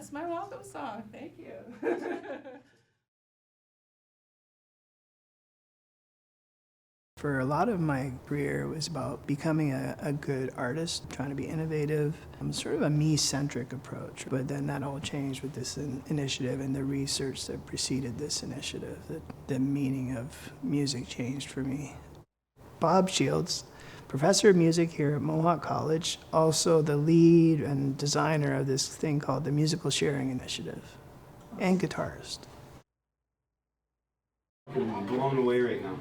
That's my welcome song. Thank you. For a lot of my career, it was about becoming a good artist, trying to be innovative, sort of a me-centric approach. But then that all changed with this initiative and the research that preceded this initiative. The meaning of music changed for me. Bob Shields, professor of music here at Mohawk College, also the lead and designer of this thing called the Musical Sharing Initiative, and guitarist. I'm blown away right now.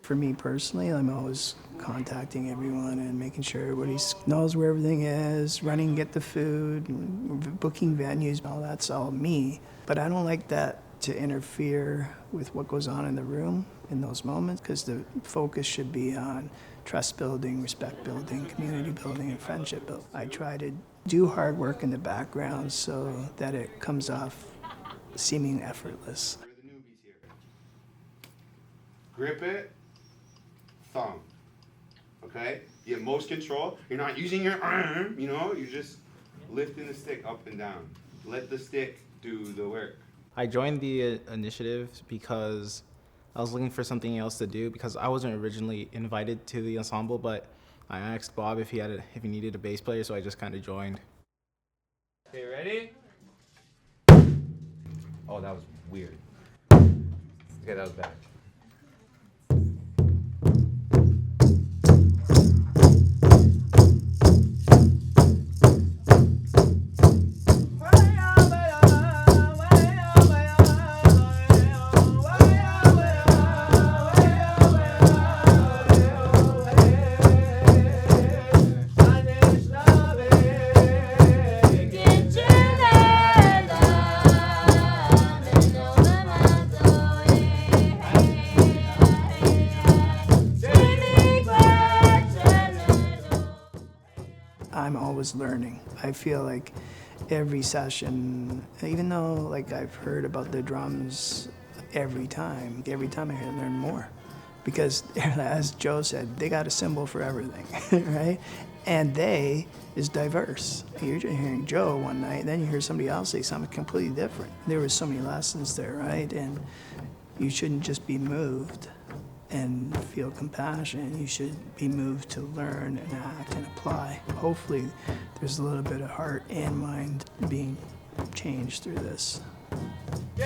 For me personally, I'm always contacting everyone and making sure everybody knows where everything is, running to get the food, booking venues, all that's all me. But I don't like that to interfere with what goes on in the room in those moments, because the focus should be on trust building, respect building, community building, and friendship building. I try to do hard work in the background so that it comes off seeming effortless. We're the newbies here. Grip it, thumb. Okay? You have most control. You're not using your arm, you're just lifting the stick up and down. Let the stick do the work. I joined the initiative because I was looking for something else to do, because I wasn't originally invited to the ensemble, but I asked Bob if he needed a bass player, so I just kind of joined. Okay, ready? Oh, that was weird. Okay, that was bad. I'm always learning. I feel like every session, even though like I've heard about the drums every time I learn more. Because as Joe said, they got a symbol for everything, right? And they is diverse. You're hearing Joe one night, then you hear somebody else say something completely different. There was so many lessons there, right? And you shouldn't just be moved and feel compassion. You should be moved to learn and act and apply. Hopefully there's a little bit of heart and mind being changed through this. You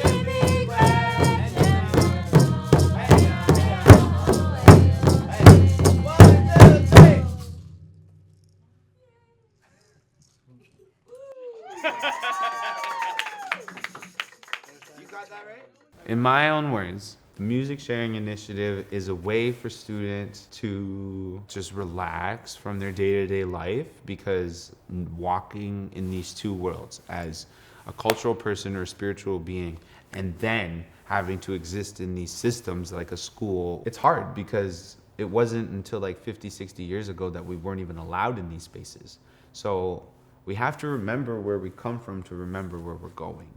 got that right? In my own words, the Music Sharing Initiative is a way for students to just relax from their day-to-day life, because walking in these two worlds as a cultural person or a spiritual being, and then having to exist in these systems like a school, it's hard, because it wasn't until like 50, 60 years ago that we weren't even allowed in these spaces. So we have to remember where we come from to remember where we're going.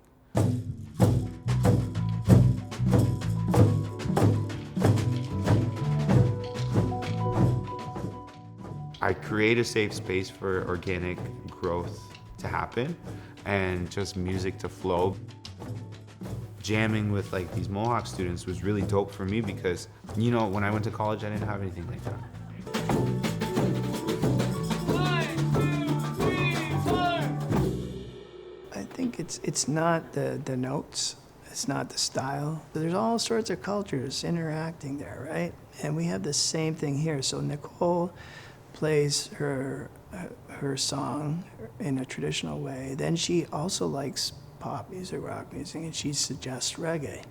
I create a safe space for organic growth to happen and just music to flow. Jamming with like these Mohawk students was really dope for me, because when I went to college I didn't have anything like that. I think it's not the notes, it's not the style. There's all sorts of cultures interacting there, right? And we have the same thing here. So Nicole plays her song in a traditional way. Then she also likes pop music, rock music, and she suggests reggae.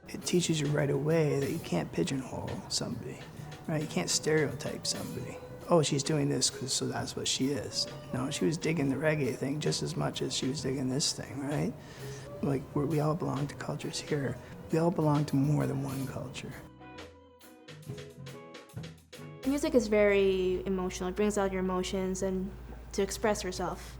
It teaches you right away that you can't pigeonhole somebody, right? You can't stereotype somebody. Oh, she's doing this so that's what she is. No, she was digging the reggae thing just as much as she was digging this thing, right? Like, we all belong to cultures here. We all belong to more than one culture. Music is very emotional. It brings out your emotions and to express yourself.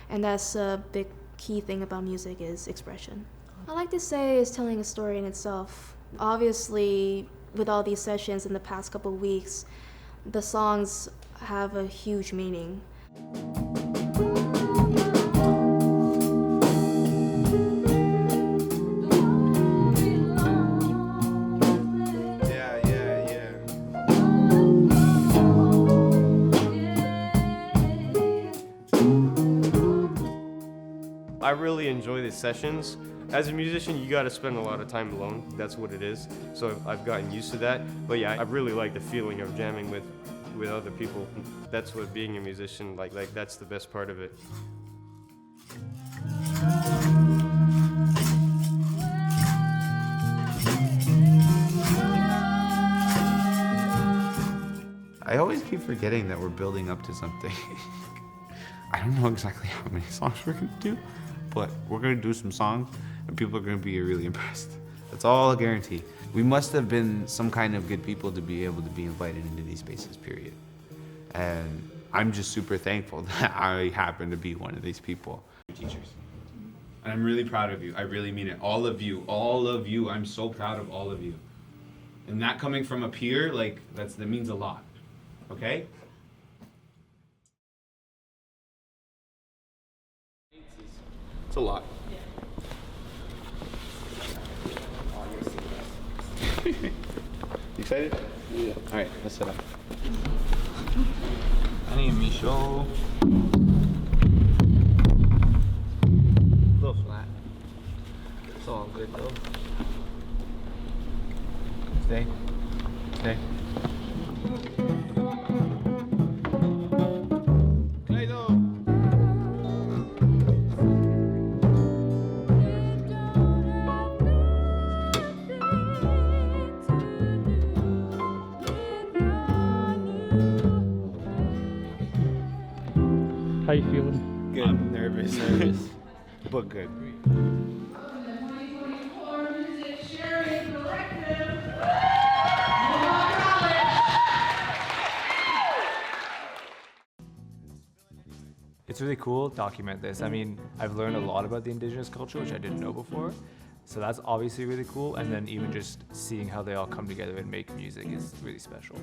And that's a big key thing about music is expression. I like to say it's telling a story in itself. Obviously, with all these sessions in the past couple of weeks, the songs have a huge meaning. I really enjoy the sessions. As a musician, you gotta spend a lot of time alone. That's what it is. So I've gotten used to that. But yeah, I really like the feeling of jamming with other people. That's what being a musician, like that's the best part of it. I always keep forgetting that we're building up to something. I don't know exactly how many songs we're gonna do, but we're gonna do some songs and people are gonna be really impressed. That's all I guarantee. We must have been some kind of good people to be able to be invited into these spaces, period. And I'm just super thankful that I happen to be one of these people. Teachers. And I'm really proud of you. I really mean it. All of you. I'm so proud of all of you. And that coming from a peer, like, that means a lot. Okay? It's a lot. You excited? Yeah. All right, let's set up. My name is Michel. A little flat. It's all good though. Stay. Stay. How you feeling? Good. I'm nervous. But good. It's really cool to document this. I mean, I've learned a lot about the indigenous culture, which I didn't know before. So that's obviously really cool. And then even just seeing how they all come together and make music is really special.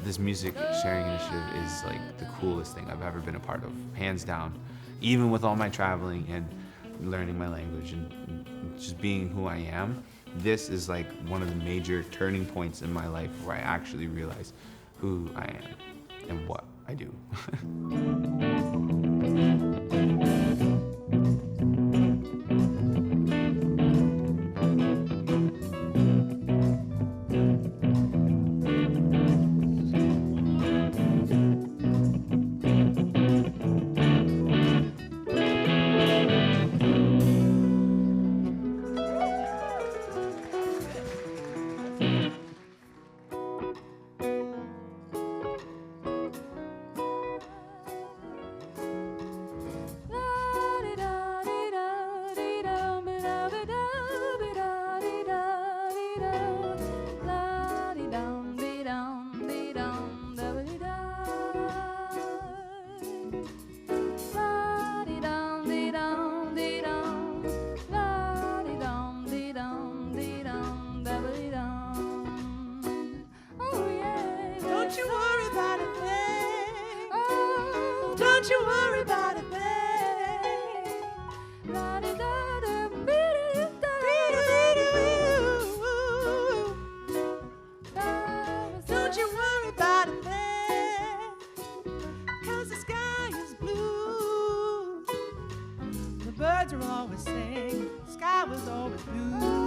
This music sharing initiative is like the coolest thing I've ever been a part of, hands down. Even with all my traveling and learning my language and just being who I am, this is like one of the major turning points in my life where I actually realize who I am and what I do. Don't you worry about a thing. Don't you worry about birds are always singing, the sky was always blue.